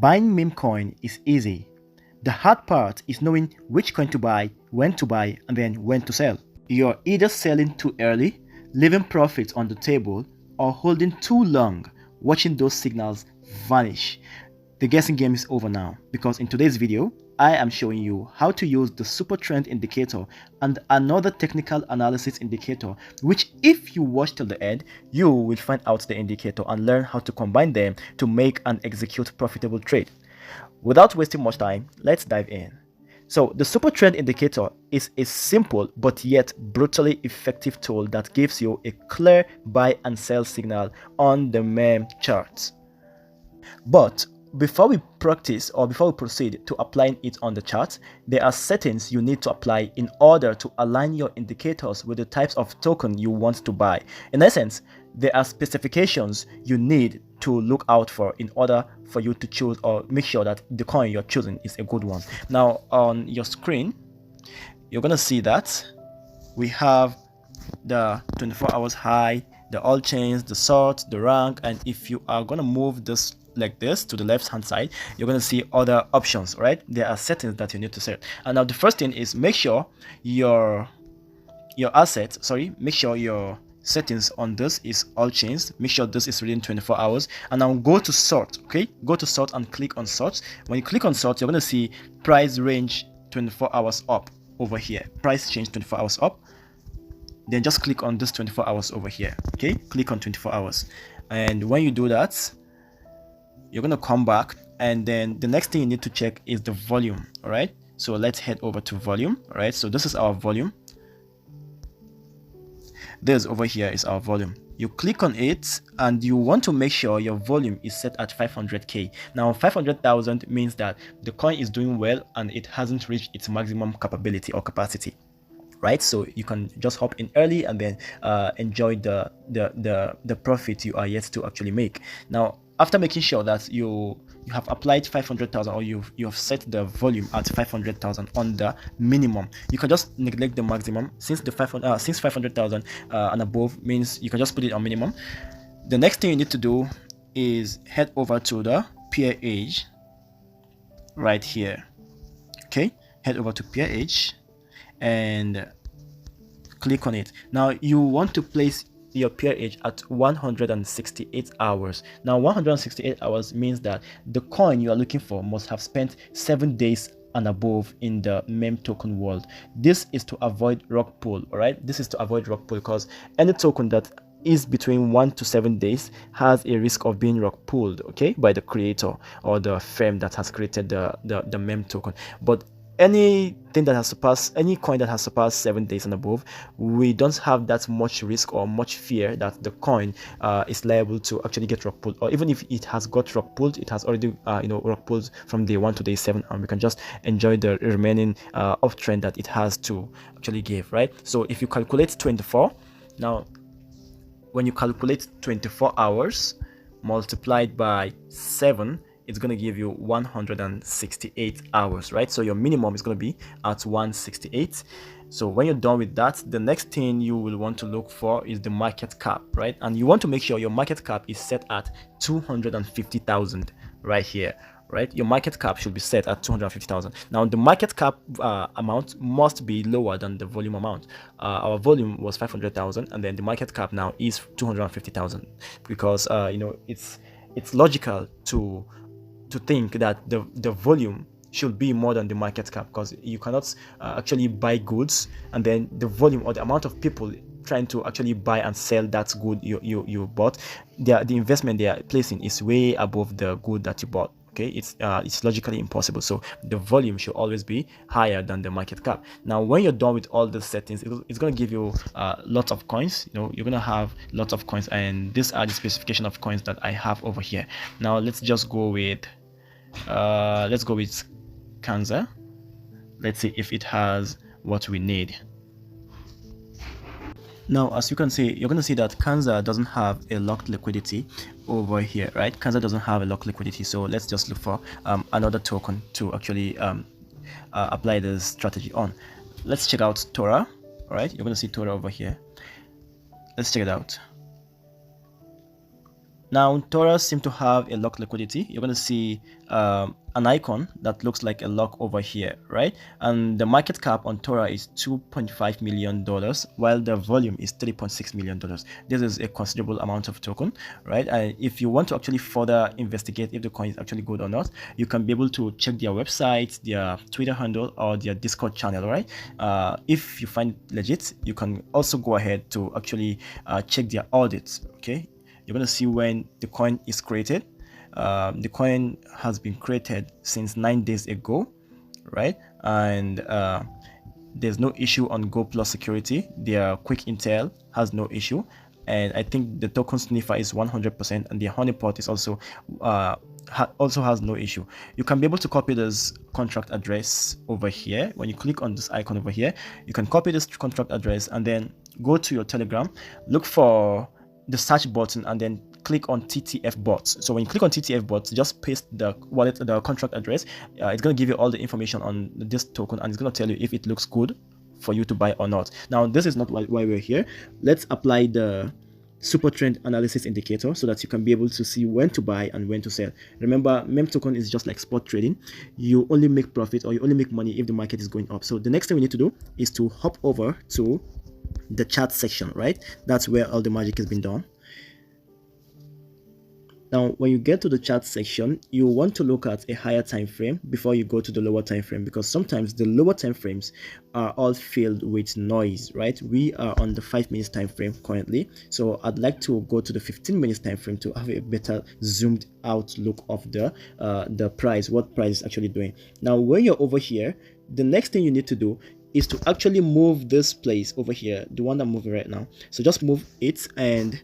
Buying meme coin is easy. The hard part is knowing which coin to buy, and then when to sell. You're either selling too early, leaving profits on the table, or holding too long, watching those signals vanish. The guessing game is over now, because in today's video, I am showing you how to use the super trend indicator and another technical analysis indicator, which if you watch till the end, you will find out the indicator and learn how to combine them to make and execute profitable trade. Without wasting much time, let's dive in. So the super trend indicator is a simple but yet brutally effective tool that gives you a clear buy and sell signal on the meme charts. But before we practice or before we proceed to applying it on the chart, there are settings you need to apply in order to align your indicators with the types of token you want to buy. In essence, there are specifications you need to look out for in order for you to choose or make sure that the coin you're choosing is a good one. Now on your screen, you're gonna see that we have the 24 hours high, the all chains, the sort, the rank, and if you are gonna move this like this to the left hand side, you're going to see other options. Right, there are settings that you need to set. And now the first thing is make sure your make sure your settings on this is all chains. Make sure this is within 24 hours, and now go to sort. Okay, go to sort and click on sort. When you click on sort, you're going to see price range 24 hours up over here, price change 24 hours up. Then just click on this 24 hours over here. Okay, click on 24 hours, and when you do that, you're going to come back, and then the next thing you need to check is the volume. All right, so let's head over to volume. All right, so this is our volume. This over here is our volume. You click on it, and you want to make sure your volume is set at 500k. Now 500,000 means that the coin is doing well and it hasn't reached its maximum capability or capacity. Right, so you can just hop in early and then enjoy the profit you are yet to actually make. Now after making sure that you have applied 500,000 or you have set the volume at 500,000 on the minimum, you can just neglect the maximum since 500,000 and above means you can just put it on minimum. The next thing you need to do is head over to the peer age right here. Okay, head over to peer age and click on it. Now you want to place your peer age at 168 hours. Now 168 hours means that the coin you are looking for must have spent 7 days and above in the meme token world. This is to avoid rug pull. All right, this is to avoid rug pull because any token that is between 1 to 7 days has a risk of being rug pulled, okay, by the creator or the firm that has created the meme token. But anything that has surpassed, any coin that has surpassed 7 days and above, we don't have that much risk or much fear that the coin is liable to actually get rug pulled, or even if it has got rug pulled, it has already rug pulled from day 1 to day 7, and we can just enjoy the remaining uptrend that it has to actually give. Right, so if you calculate 24, now when you calculate 24 hours multiplied by 7, it's going to give you 168 hours, right? So your minimum is going to be at 168. So when you're done with that, the next thing you will want to look for is the market cap, right? And you want to make sure your market cap is set at 250,000 right here, right? Your market cap should be set at 250,000. Now the market cap amount must be lower than the volume amount. Our volume was 500,000, and then the market cap now is 250,000 because it's logical to think that the volume should be more than the market cap, because you cannot actually buy goods and then the volume or the amount of people trying to actually buy and sell that good you bought, the investment they are placing is way above the good that you bought. Okay, it's logically impossible. So the volume should always be higher than the market cap. Now when you're done with all the settings, it's going to give you lots of coins. You're going to have lots of coins, and these are the specification of coins that I have over here. Now let's just go with Kanza. Let's see if it has what we need. Now as you can see, you're going to see that Kanza doesn't have a locked liquidity over here, right? Kanza doesn't have a locked liquidity, so let's just look for another token to actually apply this strategy on. Let's check out Tora. All right, you're going to see Tora over here. Let's check it out. Now Tora seem to have a lock liquidity. You're going to see an icon that looks like a lock over here, right? And the market cap on Tora is $2.5 million, while the volume is $3.6 million. This is a considerable amount of token, right? And if you want to actually further investigate if the coin is actually good or not, you can be able to check their website, their Twitter handle, or their Discord channel, right? If you find it legit, you can also go ahead to actually check their audits, okay? You're going to see when the coin is created. The coin has been created since 9 days ago, right? And there's no issue on Go Plus security. Their quick intel has no issue, and I think the token sniffer is 100%, and the honeypot is also has no issue. You can be able to copy this contract address over here. When you click on this icon over here, you can copy this contract address and then go to your Telegram, look for the search button, and then click on TTF bots. So when you click on TTF bots, just paste the wallet, the contract address. It's going to give you all the information on this token, and it's going to tell you if it looks good for you to buy or not. Now, this is not why we're here. Let's apply the super trend analysis indicator so that you can be able to see when to buy and when to sell. Remember, meme token is just like spot trading. You only make profit, or you only make money if the market is going up. So the next thing we need to do is to hop over to the chart section, right? That's where all the magic has been done. Now, when you get to the chart section, you want to look at a higher time frame before you go to the lower time frame, because sometimes the lower time frames are all filled with noise, right? We are on the 5 minutes time frame currently, so I'd like to go to the 15 minutes time frame to have a better zoomed out look of the price, what price is actually doing. Now, when you're over here, the next thing you need to do is to actually move this place over here, the one I'm moving right now. So just move it and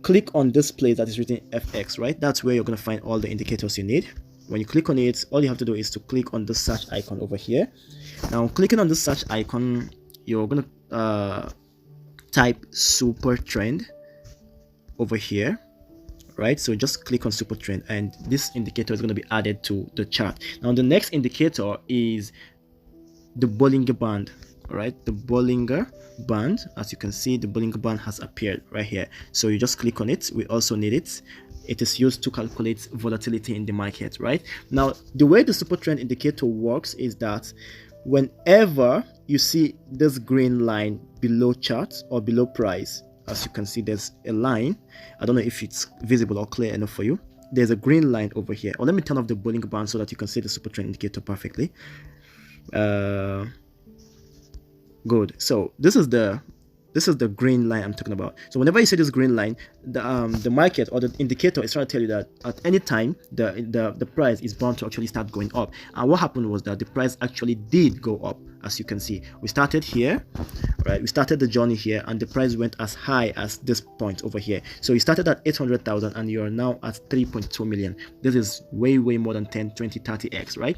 click on this place that is written FX, right? That's where you're going to find all the indicators you need. When you click on it, all you have to do is to click on the search icon over here. Now, clicking on the search icon, you're going to type super trend over here, right? So just click on super trend, and this indicator is going to be added to the chart. Now, the next indicator is the Bollinger Band, right? The Bollinger Band, as you can see, the Bollinger Band has appeared right here. So you just click on it. We also need it. It is used to calculate volatility in the market, right? Now, the way the super trend indicator works is that whenever you see this green line below chart or below price, as you can see, there's a line. I don't know if it's visible or clear enough for you. There's a green line over here. Or let me turn off the Bollinger Band so that you can see the super trend indicator perfectly. Good. So this is the green line I'm talking about. So whenever you see this green line, the market or the indicator is trying to tell you that at any time the price is bound to actually start going up. And what happened was that the price actually did go up. As you can see, we started here, right? We started the journey here, and the price went as high as this point over here. So you started at 800,000 and you are now at 3.2 million. This is way more than 10, 20, 30x, right?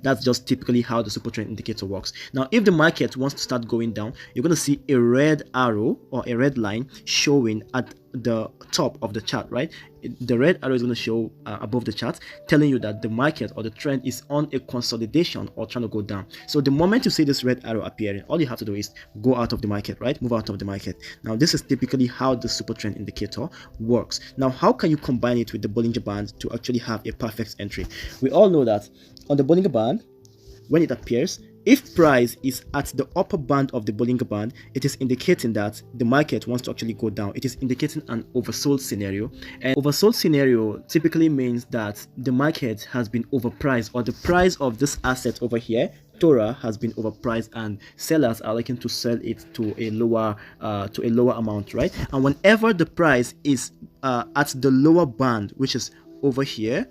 That's just typically how the super trend indicator works. Now, if the market wants to start going down, you're going to see a red arrow or a red line showing at the top of the chart, right? The red arrow is going to show above the chart, telling you that the market or the trend is on a consolidation or trying to go down. So the moment you see this red arrow appearing, all you have to do is go out of the market, right? Move out of the market. Now, this is typically how the super trend indicator works. Now, how can you combine it with the Bollinger Band to actually have a perfect entry? We all know that on the Bollinger Band, when it appears, if price is at the upper band of the Bollinger Band, it is indicating that the market wants to actually go down. It is indicating an oversold scenario, and oversold scenario typically means that the market has been overpriced, or the price of this asset over here, Tora, has been overpriced, and sellers are looking to sell it to a lower amount, right? And whenever the price is at the lower band, which is over here,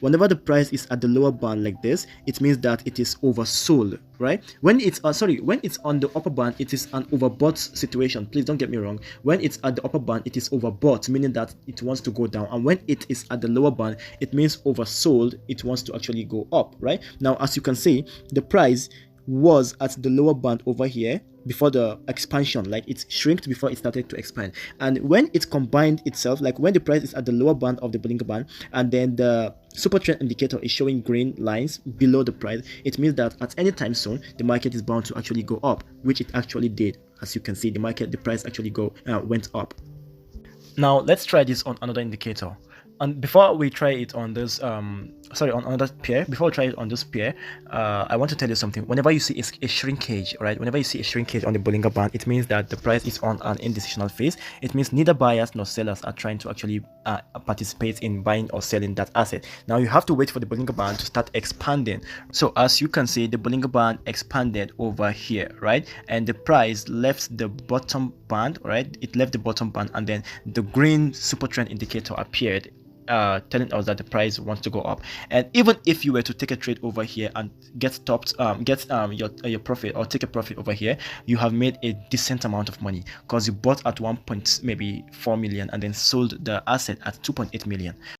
whenever the price is at the lower band like this, it means that it is oversold, right? When it's when it's on the upper band, it is an overbought situation. Please don't get me wrong. When it's at the upper band, it is overbought, meaning that it wants to go down. And when it is at the lower band, it means oversold. It wants to actually go up, right? Now, as you can see, the price was at the lower band over here before the expansion, like it shrinked before it started to expand. And when it combined itself, like when the price is at the lower band of the Bollinger Band and then the super trend indicator is showing green lines below the price, it means that at any time soon the market is bound to actually go up, which it actually did. As you can see, the price actually went up. Now let's try this on another indicator. And before we try it on this on another pair, before we try it on this pair, I want to tell you something. Whenever you see a shrinkage, right, whenever you see a shrinkage on the Bollinger Band, it means that the price is on an indecisional phase. It means neither buyers nor sellers are trying to actually participate in buying or selling that asset. Now you have to wait for the Bollinger Band to start expanding. So as you can see, the Bollinger Band expanded over here, right, and the price left the bottom band, right, it left the bottom band, and then the green super trend indicator appeared, telling us that the price wants to go up. And even if you were to take a trade over here and get stopped, your profit, or take a profit over here, you have made a decent amount of money, because you bought at maybe 1.4 million and then sold the asset at 2.8 million.